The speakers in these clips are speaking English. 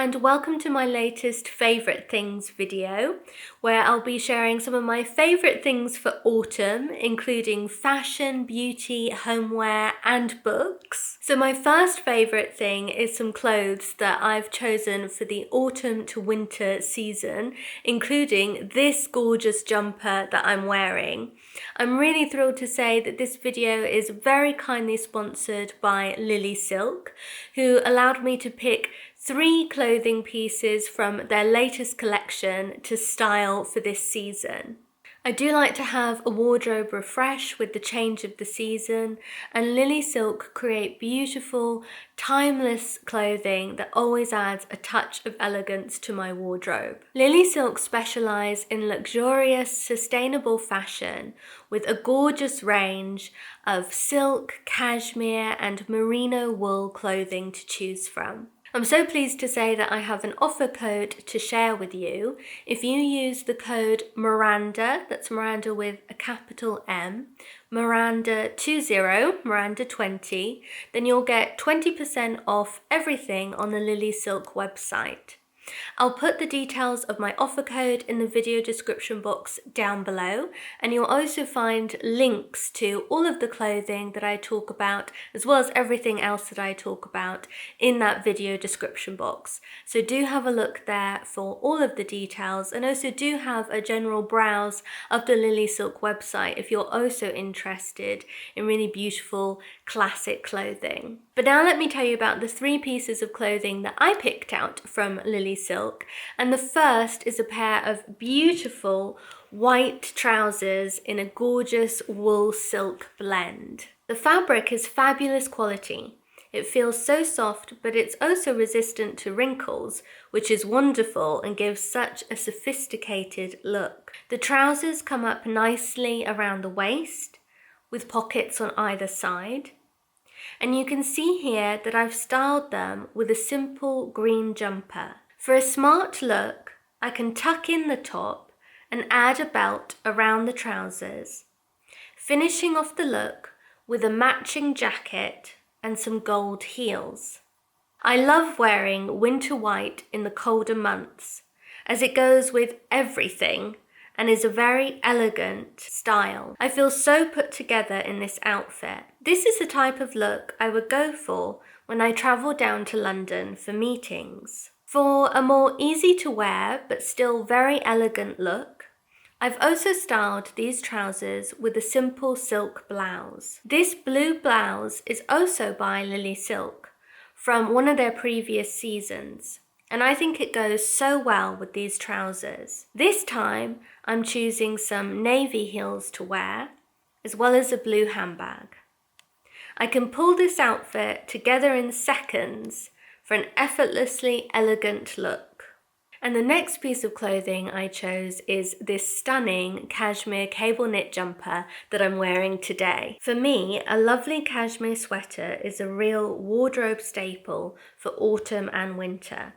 and welcome to my latest favourite things video, where I'll be sharing some of my favourite things for autumn, including fashion, beauty, homeware and books. So my first favourite thing is some clothes that I've chosen for the autumn to winter season, including this gorgeous jumper that I'm wearing. I'm really thrilled to say that this video is very kindly sponsored by Lily Silk, who allowed me to pick 3 clothing pieces from their latest collection to style for this season. I do like to have a wardrobe refresh with the change of the season, and Lily Silk create beautiful, timeless clothing that always adds a touch of elegance to my wardrobe. Lily Silk specialise in luxurious, sustainable fashion with a gorgeous range of silk, cashmere and merino wool clothing to choose from. I'm so pleased to say that I have an offer code to share with you. If you use the code Miranda, that's Miranda with a capital M, Miranda20, Miranda20, then you'll get 20% off everything on the Lily Silk website. I'll put the details of my offer code in the video description box down below, and you'll also find links to all of the clothing that I talk about, as well as everything else that I talk about in that video description box. So do have a look there for all of the details, and also do have a general browse of the Lily Silk website if you're also interested in really beautiful classic clothing. But now let me tell you about the 3 pieces of clothing that I picked out from Lily Silk, and the first is a pair of beautiful white trousers in a gorgeous wool silk blend. The fabric is fabulous quality. It feels so soft, but it's also resistant to wrinkles, which is wonderful and gives such a sophisticated look. The trousers come up nicely around the waist, with pockets on either side. And you can see here that I've styled them with a simple green jumper. For a smart look, I can tuck in the top and add a belt around the trousers, finishing off the look with a matching jacket and some gold heels. I love wearing winter white in the colder months, as it goes with everything and is a very elegant style. I feel so put together in this outfit. This is the type of look I would go for when I travel down to London for meetings. For a more easy to wear but still very elegant look, I've also styled these trousers with a simple silk blouse. This blue blouse is also by Lily Silk from one of their previous seasons, and I think it goes so well with these trousers. This time I'm choosing some navy heels to wear, as well as a blue handbag. I can pull this outfit together in seconds for an effortlessly elegant look. And the next piece of clothing I chose is this stunning cashmere cable knit jumper that I'm wearing today. For me, a lovely cashmere sweater is a real wardrobe staple for autumn and winter.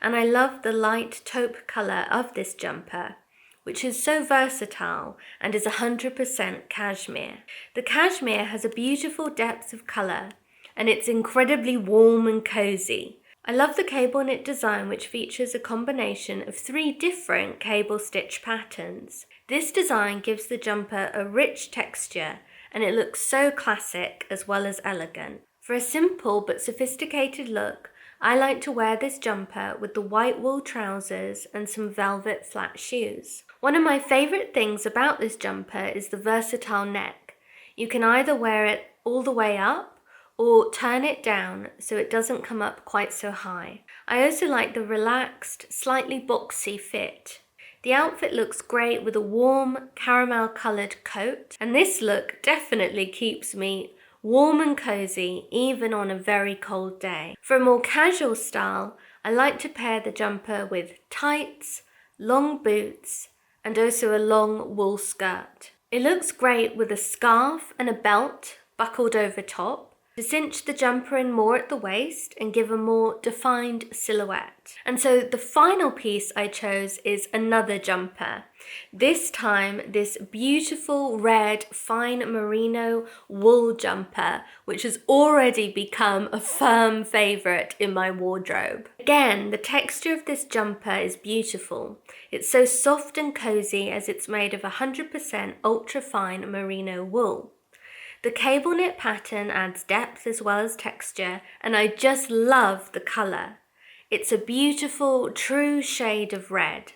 And I love the light taupe colour of this jumper, which is so versatile and is 100% cashmere. The cashmere has a beautiful depth of colour, and it's incredibly warm and cozy. I love the cable knit design, which features a combination of 3 different cable stitch patterns. This design gives the jumper a rich texture, and it looks so classic as well as elegant. For a simple but sophisticated look, I like to wear this jumper with the white wool trousers and some velvet flat shoes. One of my favourite things about this jumper is the versatile neck. You can either wear it all the way up or turn it down so it doesn't come up quite so high. I also like the relaxed, slightly boxy fit. The outfit looks great with a warm caramel coloured coat, and this look definitely keeps me warm and cozy even on a very cold day. For a more casual style, I like to pair the jumper with tights, long boots, and also a long wool skirt. It looks great with a scarf and a belt buckled over top, to cinch the jumper in more at the waist and give a more defined silhouette. And so the final piece I chose is another jumper. This time, this beautiful red fine merino wool jumper, which has already become a firm favorite in my wardrobe. Again, the texture of this jumper is beautiful. It's so soft and cozy as it's made of 100% ultra fine merino wool. The cable knit pattern adds depth as well as texture, and I just love the colour. It's a beautiful, true shade of red.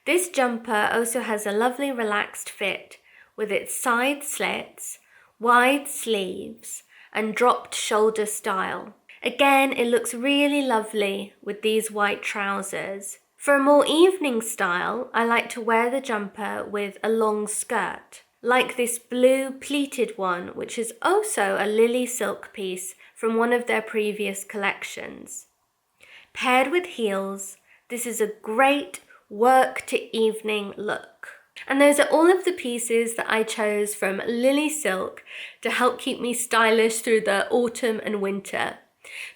This jumper also has a lovely relaxed fit with its side slits, wide sleeves, and dropped shoulder style. Again, it looks really lovely with these white trousers. For a more evening style, I like to wear the jumper with a long skirt, like this blue pleated one, which is also a Lily silk piece from one of their previous collections. Paired with heels, this is a great work to evening look. And those are all of the pieces that I chose from Lily Silk to help keep me stylish through the autumn and winter.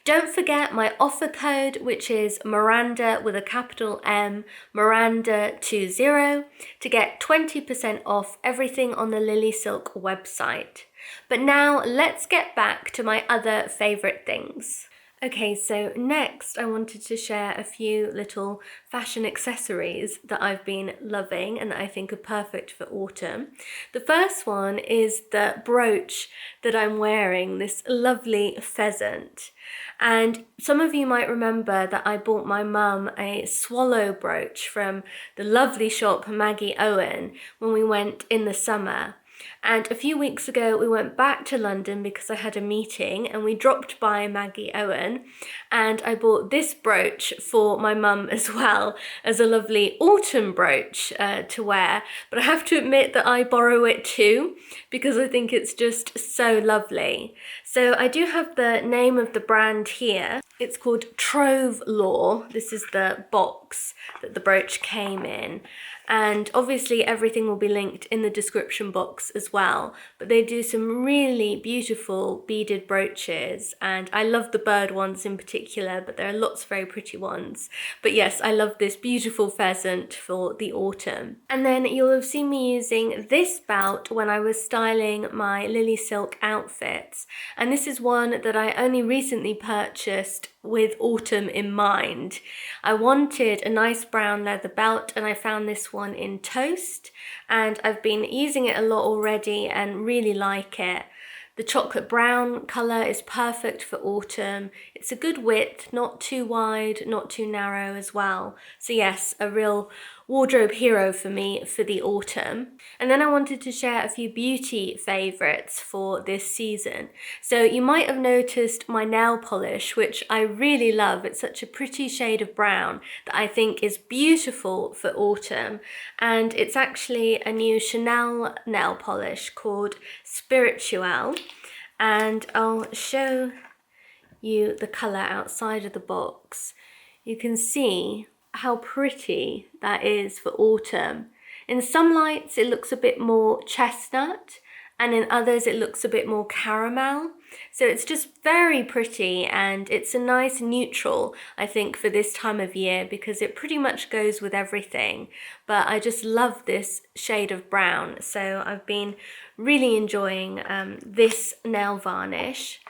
Don't forget my offer code, which is Miranda with a capital M, Miranda20, to get 20% off everything on the Lily Silk website. But now let's get back to my other favorite things. Okay, so next I wanted to share a few little fashion accessories that I've been loving and that I think are perfect for autumn. The first one is the brooch that I'm wearing, this lovely pheasant. And some of you might remember that I bought my mum a swallow brooch from the lovely shop Maggie Owen when we went in the summer. And a few weeks ago, we went back to London because I had a meeting and we dropped by Maggie Owen and I bought this brooch for my mum as well as a lovely autumn brooch to wear. But I have to admit that I borrow it too because I think it's just so lovely. So I do have the name of the brand here. It's called Trove Law. This is the box that the brooch came in. And obviously everything will be linked in the description box as well. But they do some really beautiful beaded brooches. And I love the bird ones in particular, but there are lots of very pretty ones. But yes, I love this beautiful pheasant for the autumn. And then you'll have seen me using this belt when I was styling my Lily Silk outfits. And this is one that I only recently purchased with autumn in mind. I wanted a nice brown leather belt and I found this one in toast and I've been using it a lot already and really like it. The chocolate brown colour is perfect for autumn. It's a good width, not too wide, not too narrow as well. So yes, a real wardrobe hero for me for the autumn. And then I wanted to share a few beauty favourites for this season. So you might have noticed my nail polish, which I really love. It's such a pretty shade of brown that I think is beautiful for autumn. And it's actually a new Chanel nail polish called Spirituelle. And I'll show you the colour outside of the box. You can see how pretty that is for autumn. In some lights it looks a bit more chestnut and in others it looks a bit more caramel. So it's just very pretty and it's a nice neutral, I think, for this time of year because it pretty much goes with everything. But I just love this shade of brown. So I've been really enjoying this nail varnish.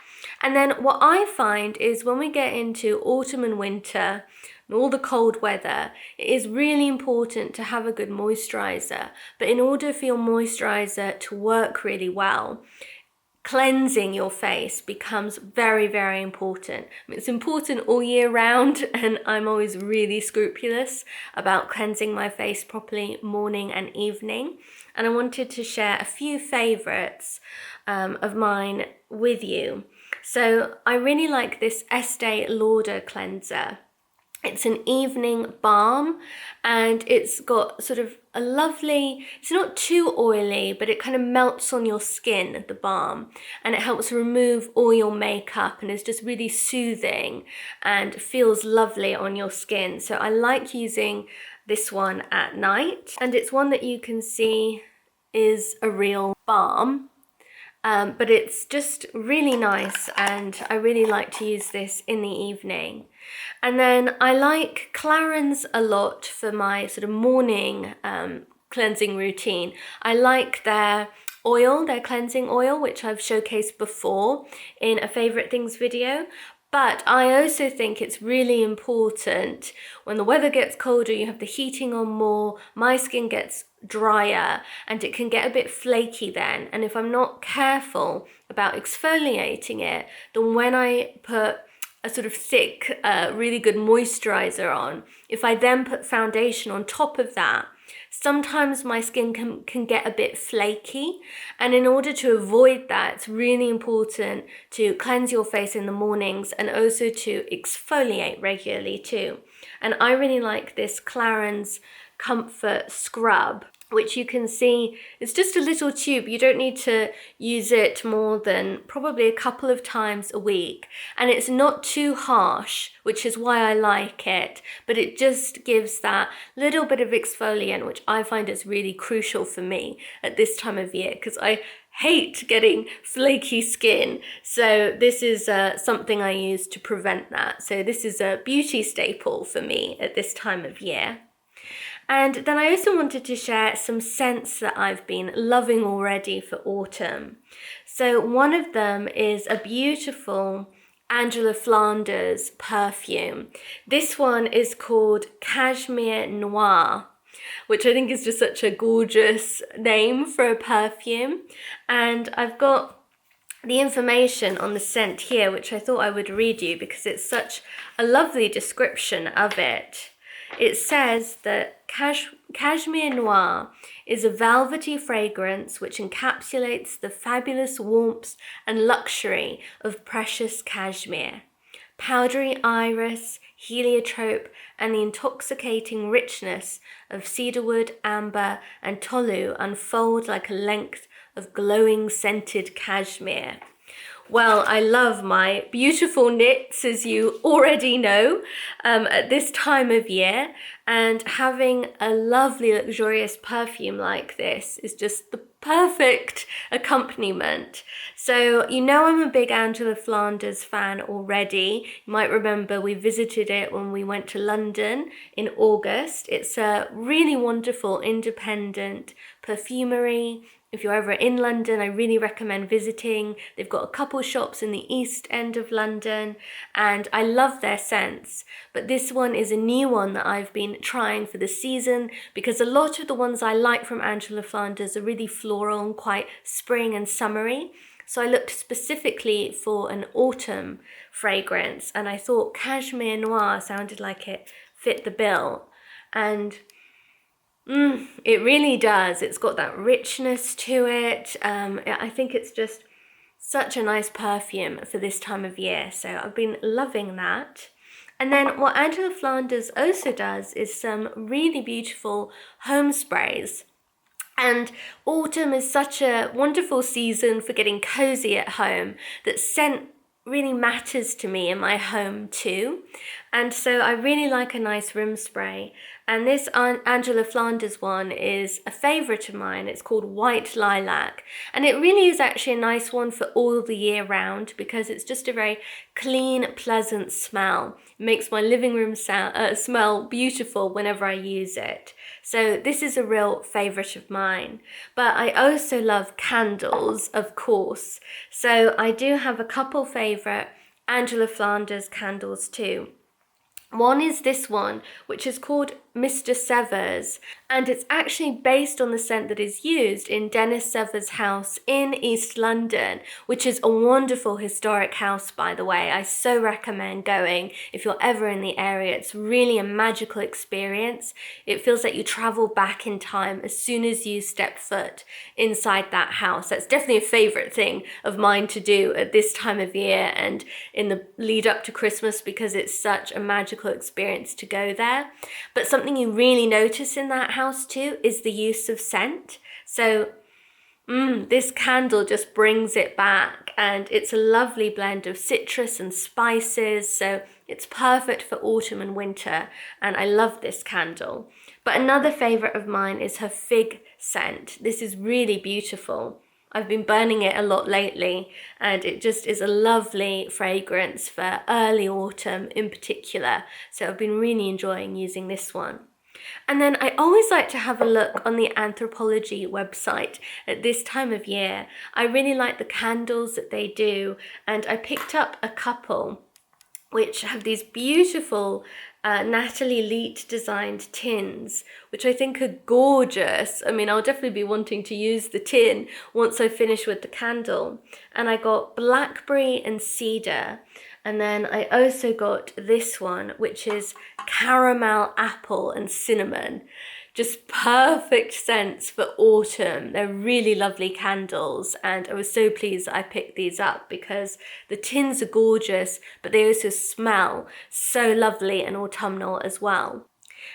And then what I find is when we get into autumn and winter, and all the cold weather, it is really important to have a good moisturiser. But in order for your moisturiser to work really well, cleansing your face becomes very, very important. It's important all year round and I'm always really scrupulous about cleansing my face properly morning and evening. And I wanted to share a few favourites of mine with you. So I really like this Estee Lauder cleanser. It's an evening balm and it's got sort of a lovely, it's not too oily, but it kind of melts on your skin, the balm, and it helps remove all your makeup and is just really soothing and feels lovely on your skin. So I like using this one at night, and it's one that you can see is a real balm. but it's just really nice, and I really like to use this in the evening. And then I like Clarins a lot for my sort of morning cleansing routine. I like their oil, their cleansing oil, which I've showcased before in a favorite things video. But I also think it's really important when the weather gets colder, you have the heating on more, my skin gets drier and it can get a bit flaky then. And if I'm not careful about exfoliating it, then when I put a sort of thick, really good moisturizer on, if I then put foundation on top of that, sometimes my skin can get a bit flaky. And in order to avoid that, it's really important to cleanse your face in the mornings and also to exfoliate regularly too. And I really like this Clarins Comfort Scrub, which you can see is just a little tube. You don't need to use it more than probably a couple of times a week. And it's not too harsh, which is why I like it, but it just gives that little bit of exfoliant, which I find is really crucial for me at this time of year, because I hate getting flaky skin. So this is something I use to prevent that. So this is a beauty staple for me at this time of year. And then I also wanted to share some scents that I've been loving already for autumn. So one of them is a beautiful Angela Flanders perfume. This one is called Cashmere Noir, which I think is just such a gorgeous name for a perfume. And I've got the information on the scent here, which I thought I would read you because it's such a lovely description of it. It says that Cashmere Noir is a velvety fragrance which encapsulates the fabulous warmth and luxury of precious cashmere. Powdery iris, heliotrope, and the intoxicating richness of cedarwood, amber, and tolu unfold like a length of glowing scented cashmere. Well, I love my beautiful knits, as you already know, at this time of year, and having a lovely, luxurious perfume like this is just the perfect accompaniment. So, you know, I'm a big Angela Flanders fan already. You might remember we visited it when we went to London in August. It's a really wonderful independent perfumery. If you're ever in London, I really recommend visiting. They've got a couple shops in the East End of London, and I love their scents. But this one is a new one that I've been trying for the season, because a lot of the ones I like from Angela Flanders are really floral and quite spring and summery. So I looked specifically for an autumn fragrance, and I thought Cashmere Noir sounded like it fit the bill. And it really does. It's got that richness to it. I think it's just such a nice perfume for this time of year. So I've been loving that. And then what Angela Flanders also does is some really beautiful home sprays. And autumn is such a wonderful season for getting cozy at home that scent really matters to me in my home too. And so I really like a nice room spray. And this Angela Flanders one is a favorite of mine. It's called White Lilac. And it really is actually a nice one for all the year round because it's just a very clean, pleasant smell. It makes my living room smell beautiful whenever I use it. So this is a real favorite of mine. But I also love candles, of course. So I do have a couple favorite Angela Flanders candles too. One is this one, which is called Mr. Severs, and it's actually based on the scent that is used in Dennis Severs' house in East London, which is a wonderful historic house, by the way. I so recommend going if you're ever in the area. It's really a magical experience. It feels like you travel back in time as soon as you step foot inside that house. That's definitely a favorite thing of mine to do at this time of year and in the lead up to Christmas, because it's such a magical experience to go there. But something you really notice in that house too is the use of scent. So this candle just brings it back, and it's a lovely blend of citrus and spices, so it's perfect for autumn and winter, and I love this candle. But another favorite of mine is her fig scent. This is really beautiful. I've been burning it a lot lately, and it just is a lovely fragrance for early autumn in particular. So I've been really enjoying using this one. And then I always like to have a look on the Anthropology website at this time of year. I really like the candles that they do, and I picked up a couple which have these beautiful Natalie Leet designed tins, which I think are gorgeous. I mean, I'll definitely be wanting to use the tin once I finish with the candle. And I got blackberry and cedar. And then I also got this one, which is caramel, apple and cinnamon. Just perfect scents for autumn. They're really lovely candles, and I was so pleased that I picked these up because the tins are gorgeous, but they also smell so lovely and autumnal as well.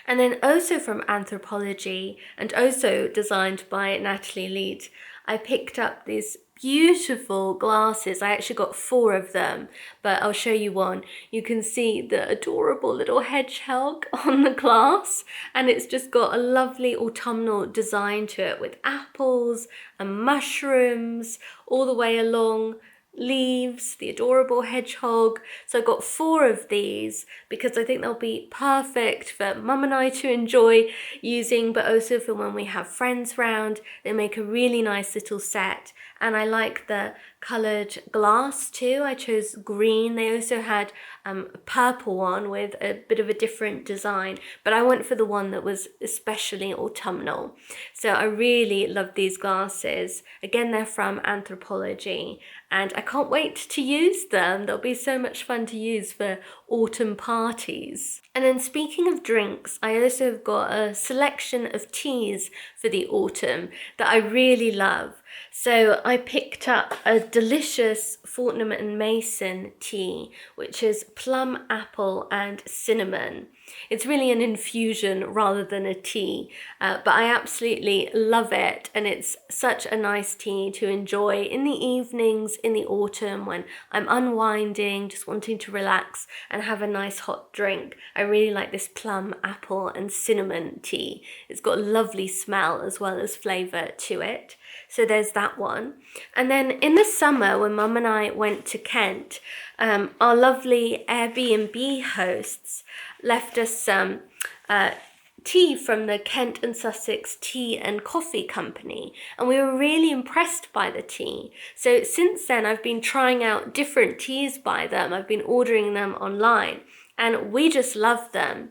And then also from Anthropology, and also designed by Natalie Leet, I picked up these beautiful glasses. I actually got 4 of them, but I'll show you one. You can see the adorable little hedgehog on the glass, and it's just got a lovely autumnal design to it with apples and mushrooms all the way along, leaves, the adorable hedgehog. So I got 4 of these because I think they'll be perfect for Mum and I to enjoy using, but also for when we have friends round. They make a really nice little set, and I like the coloured glass too. I chose green. They also had a purple one with a bit of a different design, but I went for the one that was especially autumnal. So I really love these glasses. Again, they're from Anthropology, and I can't wait to use them. They'll be so much fun to use for autumn parties. And then speaking of drinks, I also have got a selection of teas for the autumn that I really love. So I picked up a delicious Fortnum and Mason tea, which is plum, apple and cinnamon. It's really an infusion rather than a tea, but I absolutely love it, and it's such a nice tea to enjoy in the evenings in the autumn when I'm unwinding, just wanting to relax and have a nice hot drink. I really like this plum, apple and cinnamon tea. It's got a lovely smell as well as flavour to it. So there's that one. And then in the summer when Mum and I went to Kent, our lovely Airbnb hosts left us some tea from the Kent and Sussex Tea and Coffee Company, and we were really impressed by the tea. So since then I've been trying out different teas by them. I've been ordering them online and we just love them.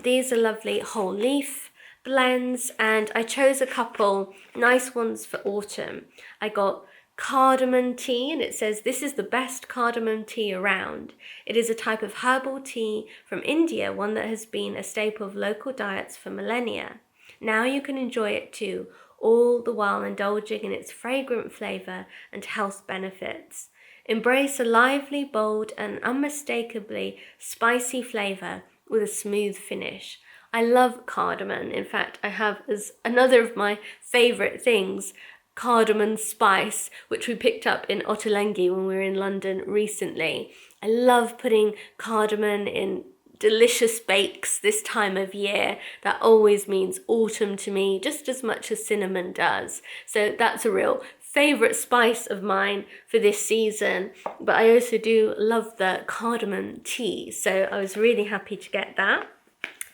These are lovely whole leaf blends, and I chose a couple nice ones for autumn. I got cardamom tea, and it says this is the best cardamom tea around. It is a type of herbal tea from India, one that has been a staple of local diets for millennia. Now you can enjoy it too, all the while indulging in its fragrant flavour and health benefits. Embrace a lively, bold and unmistakably spicy flavour with a smooth finish. I love cardamom. In fact, I have as another of my favourite things, cardamom spice, which we picked up in Ottolenghi when we were in London recently. I love putting cardamom in delicious bakes this time of year. That always means autumn to me, just as much as cinnamon does. So that's a real favourite spice of mine for this season. But I also do love the cardamom tea, so I was really happy to get that.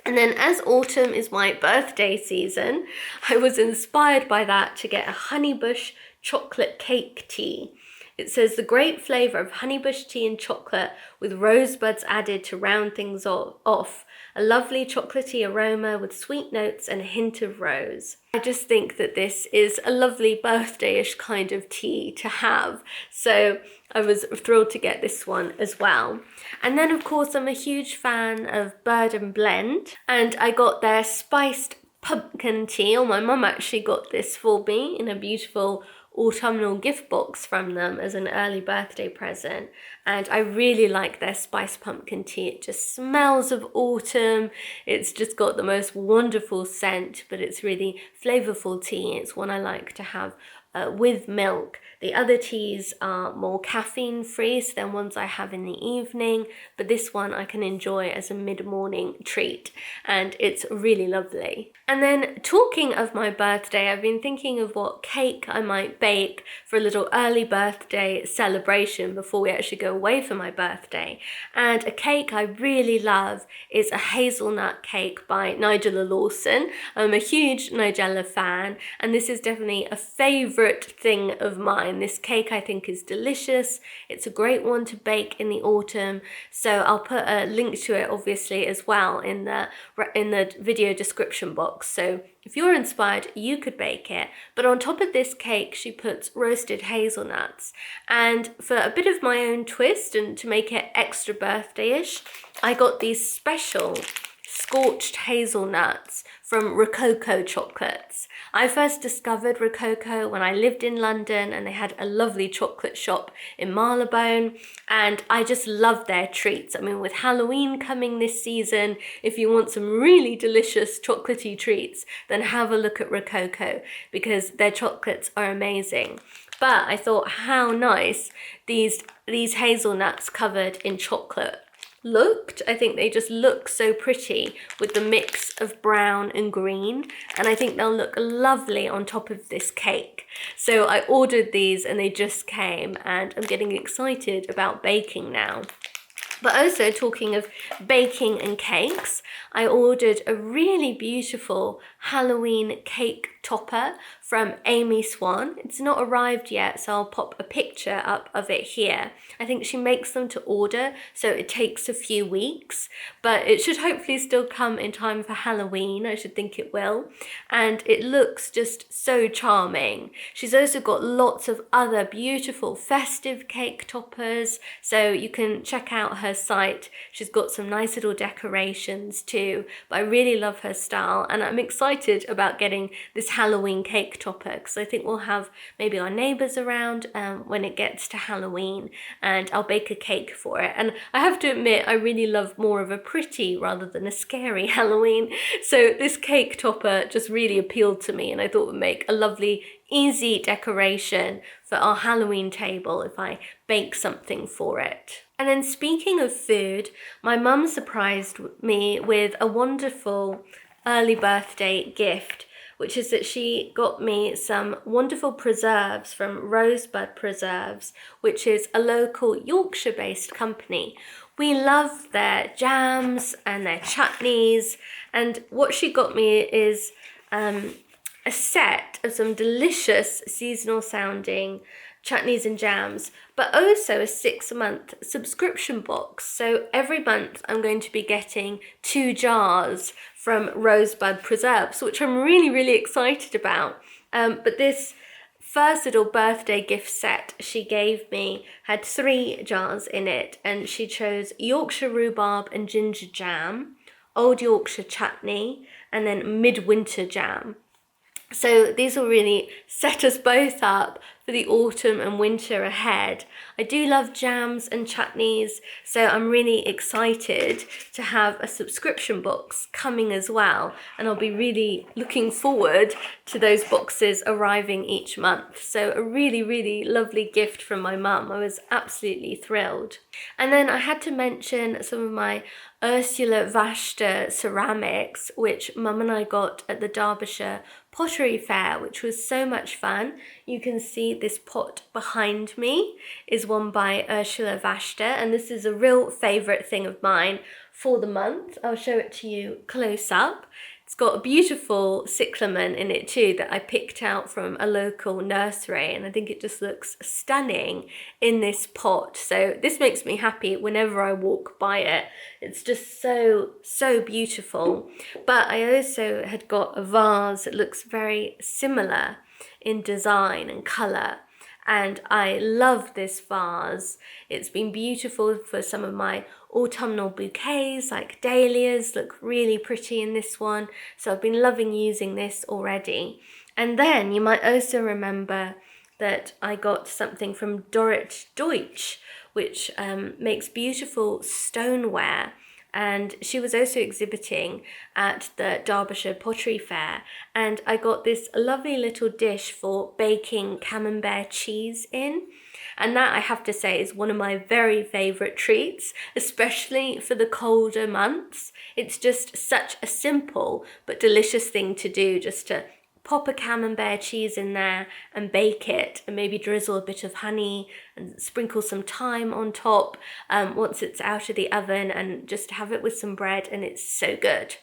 And then as autumn is my birthday season, I was inspired by that to get a honeybush chocolate cake tea. It says the great flavour of honeybush tea and chocolate with rosebuds added to round things off. A lovely chocolatey aroma with sweet notes and a hint of rose. I just think that this is a lovely birthday-ish kind of tea to have. So I was thrilled to get this one as well. And then of course I'm a huge fan of Bird and Blend, and I got their spiced pumpkin tea, or my mum actually got this for me in a beautiful autumnal gift box from them as an early birthday present, and I really like their spiced pumpkin tea. It just smells of autumn. It's just got the most wonderful scent, but it's really flavorful tea. It's one I like to have with milk. The other teas are more caffeine free, so they're ones I have in the evening, but this one I can enjoy as a mid-morning treat, and it's really lovely. And then talking of my birthday, I've been thinking of what cake I might bake for a little early birthday celebration before we actually go away for my birthday. And a cake I really love is a hazelnut cake by Nigella Lawson. I'm a huge Nigella fan, and this is definitely a favourite thing of mine. This cake I think is delicious. It's a great one to bake in the autumn, so I'll put a link to it obviously as well in the video description box. So if you're inspired, you could bake it. But on top of this cake, she puts roasted hazelnuts. And for a bit of my own twist and to make it extra birthday-ish, I got these special scorched hazelnuts from Rococo Chocolates. I first discovered Rococo when I lived in London, and they had a lovely chocolate shop in Marylebone, and I just love their treats. I mean, with Halloween coming this season, if you want some really delicious chocolatey treats, then have a look at Rococo, because their chocolates are amazing. But I thought how nice these hazelnuts covered in chocolate looked. I think they just look so pretty with the mix of brown and green, and I think they'll look lovely on top of this cake. So I ordered these and they just came, and I'm getting excited about baking now. But also, talking of baking and cakes, I ordered a really beautiful Halloween cake topper from Amy Swan. It's not arrived yet, so I'll pop a picture up of it here. I think she makes them to order, so it takes a few weeks, but it should hopefully still come in time for Halloween. I should think it will. And it looks just so charming. She's also got lots of other beautiful festive cake toppers, so you can check out her site. She's got some nice little decorations too, but I really love her style, and I'm excited about getting this Halloween cake topper because I think we'll have maybe our neighbours around when it gets to Halloween, and I'll bake a cake for it. And I have to admit, I really love more of a pretty rather than a scary Halloween, so this cake topper just really appealed to me, and I thought it would make a lovely easy decoration for our Halloween table if I bake something for it. And then speaking of food, my mum surprised me with a wonderful early birthday gift, which is that she got me some wonderful preserves from Rosebud Preserves, which is a local Yorkshire-based company. We love their jams and their chutneys, and what she got me is a set of some delicious seasonal sounding chutneys and jams, but also a 6-month subscription box. So every month I'm going to be getting 2 jars from Rosebud Preserves, which I'm really, really excited about. But this first little birthday gift set she gave me had 3 jars in it, and she chose Yorkshire rhubarb and ginger jam, Old Yorkshire chutney, and then midwinter jam. So these will really set us both up for the autumn and winter ahead. I do love jams and chutneys, so I'm really excited to have a subscription box coming as well, and I'll be really looking forward to those boxes arriving each month. So a really, really lovely gift from my mum. I was absolutely thrilled. And then I had to mention some of my Ursula Vashta ceramics, which Mum and I got at the Derbyshire Pottery Fair, which was so much fun. You can see this pot behind me is one by Ursula Vashta, and this is a real favourite thing of mine for the month. I'll show it to you close up. It's got a beautiful cyclamen in it too that I picked out from a local nursery, and I think it just looks stunning in this pot. So this makes me happy whenever I walk by it. It's just so, so beautiful. But I also had got a vase that looks very similar in design and colour, and I love this vase. It's been beautiful for some of my autumnal bouquets, like dahlias look really pretty in this one, so I've been loving using this already. And then you might also remember that I got something from Dorrit Deutsch, which makes beautiful stoneware and she was also exhibiting at the Derbyshire Pottery Fair, and I got this lovely little dish for baking camembert cheese in. And that, I have to say, is one of my very favourite treats, especially for the colder months. It's just such a simple but delicious thing to do, just to pop a camembert cheese in there and bake it, and maybe drizzle a bit of honey and sprinkle some thyme on top once it's out of the oven, and just have it with some bread, and it's so good.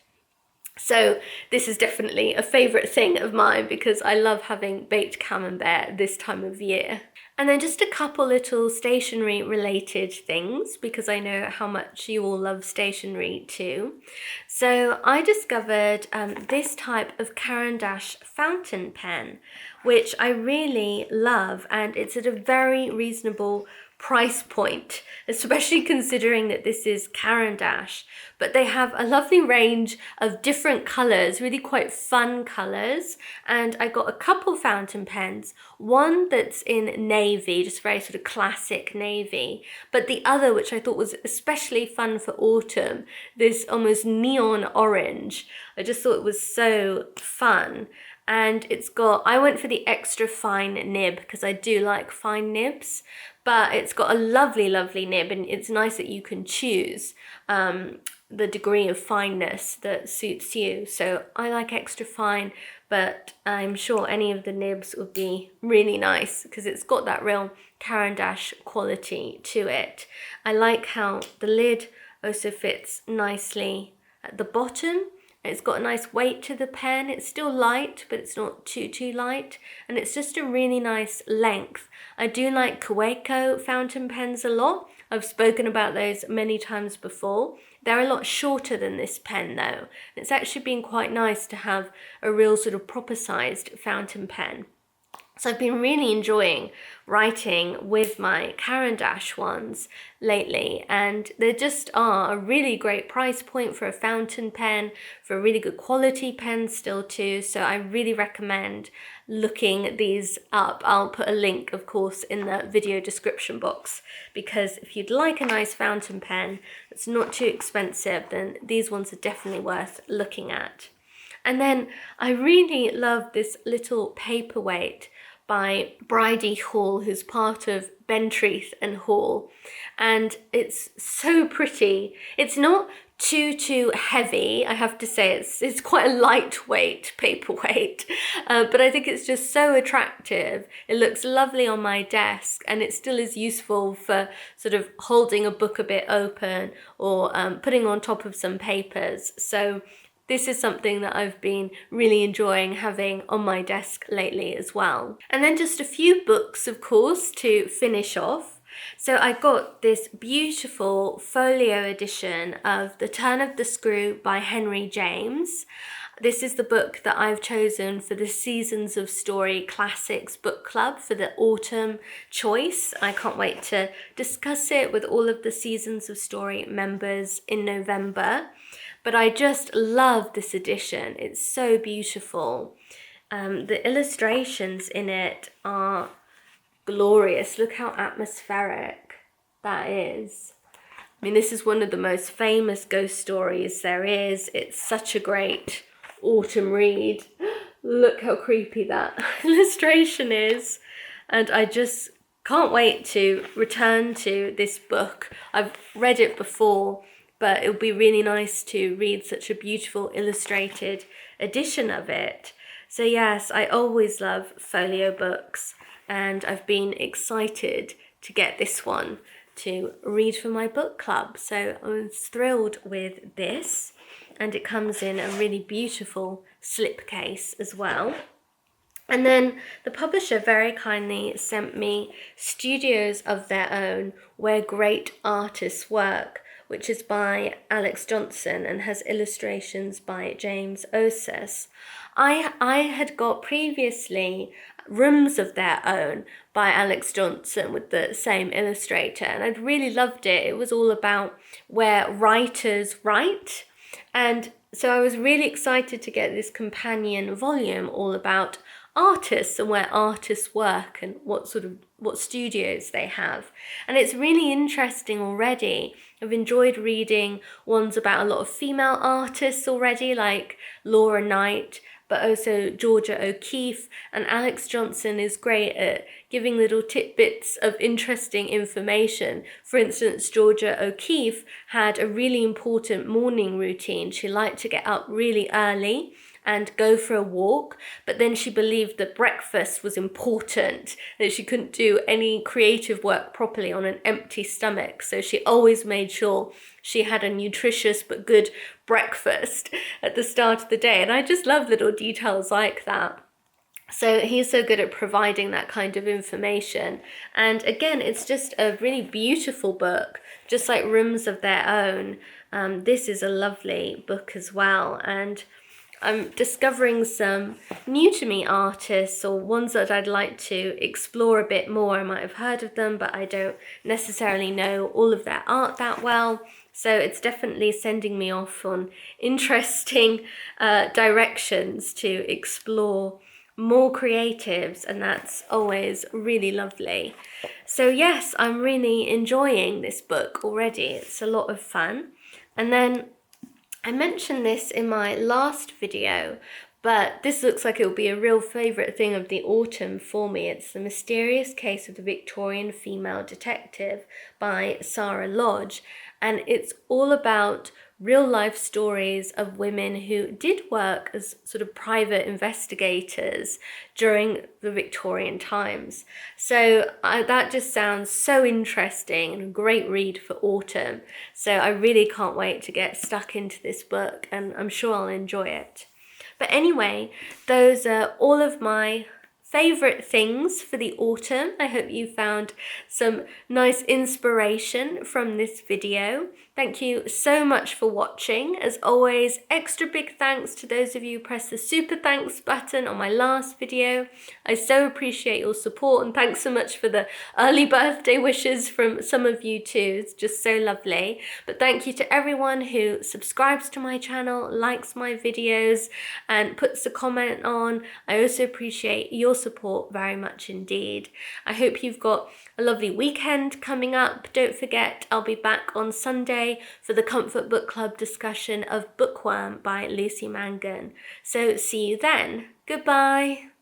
So this is definitely a favourite thing of mine because I love having baked camembert this time of year. And then just a couple little stationery related things, because I know how much you all love stationery too. So I discovered this type of Caran d'Ache fountain pen, which I really love, and it's at a very reasonable price point, especially considering that this is Caran d'Ache. But they have a lovely range of different colours, really quite fun colours. And I got a couple fountain pens, one that's in navy, just very sort of classic navy, but the other, which I thought was especially fun for autumn, this almost neon orange. I just thought it was so fun. And it's got, I went for the extra fine nib because I do like fine nibs, but it's got a lovely, lovely nib, and it's nice that you can choose the degree of fineness that suits you. So I like extra fine, but I'm sure any of the nibs would be really nice because it's got that real Caran d'Ache quality to it. I like how the lid also fits nicely at the bottom. It's got a nice weight to the pen. It's still light, but it's not too light. And it's just a really nice length. I do like Kaweco fountain pens a lot. I've spoken about those many times before. They're a lot shorter than this pen though. It's actually been quite nice to have a real sort of proper sized fountain pen. So I've been really enjoying writing with my Caran d'Ache ones lately, and they just are a really great price point for a fountain pen, for a really good quality pen still too. So I really recommend looking these up. I'll put a link, of course, in the video description box, because if you'd like a nice fountain pen that's not too expensive, then these ones are definitely worth looking at. And then I really love this little paperweight by Bridie Hall, who's part of Bentreath and Hall, and it's so pretty. It's not too heavy, I have to say. It's quite a lightweight paperweight, but I think it's just so attractive. It looks lovely on my desk, and it still is useful for sort of holding a book a bit open, or putting on top of some papers. So this is something that I've been really enjoying having on my desk lately as well. And then just a few books, of course, to finish off. So I got this beautiful folio edition of The Turn of the Screw by Henry James. This is the book that I've chosen for the Seasons of Story Classics book club for the autumn choice. I can't wait to discuss it with all of the Seasons of Story members in November. But I just love this edition. It's so beautiful. The illustrations in it are glorious. Look how atmospheric that is. I mean, this is one of the most famous ghost stories there is. It's such a great autumn read. Look how creepy that illustration is. And I just can't wait to return to this book. I've read it before, but it would be really nice to read such a beautiful illustrated edition of it. So yes, I always love folio books, and I've been excited to get this one to read for my book club. So I was thrilled with this, and it comes in a really beautiful slipcase as well. And then the publisher very kindly sent me Studios of Their Own, Where Great Artists Work, which is by Alex Johnson and has illustrations by James Osis. I had got previously Rooms of Their Own by Alex Johnson with the same illustrator, and I'd really loved it. It was all about where writers write, and so I was really excited to get this companion volume all about artists and where artists work and what studios they have. And it's really interesting already. I've enjoyed reading ones about a lot of female artists already, like Laura Knight, but also Georgia O'Keeffe, and Alex Johnson is great at giving little tidbits of interesting information. For instance, Georgia O'Keeffe had a really important morning routine. She liked to get up really early and go for a walk, but then she believed that breakfast was important, that she couldn't do any creative work properly on an empty stomach. So she always made sure she had a nutritious but good breakfast at the start of the day. And I just love little details like that. So he's so good at providing that kind of information. And again, it's just a really beautiful book, just like Rooms of Their Own. This is a lovely book as well. And I'm discovering some new to me artists, or ones that I'd like to explore a bit more. I might have heard of them, but I don't necessarily know all of their art that well. So it's definitely sending me off on interesting directions to explore more creatives, and that's always really lovely. So yes, I'm really enjoying this book already. It's a lot of fun. And then I mentioned this in my last video, but this looks like it will be a real favourite thing of the autumn for me. It's The Mysterious Case of the Victorian Female Detective by Sarah Lodge, and it's all about real life stories of women who did work as sort of private investigators during the Victorian times. So that just sounds so interesting and a great read for autumn. So I really can't wait to get stuck into this book, and I'm sure I'll enjoy it. But anyway, those are all of my favourite things for the autumn. I hope you found some nice inspiration from this video. Thank you so much for watching. As always, extra big thanks to those of you who pressed the super thanks button on my last video. I so appreciate your support, and thanks so much for the early birthday wishes from some of you too. It's just so lovely. But thank you to everyone who subscribes to my channel, likes my videos, and puts a comment on. I also appreciate your support very much indeed. I hope you've got a lovely weekend coming up. Don't forget, I'll be back on Sunday for the Comfort Book Club discussion of Bookworm by Lucy Mangan. So see you then. Goodbye.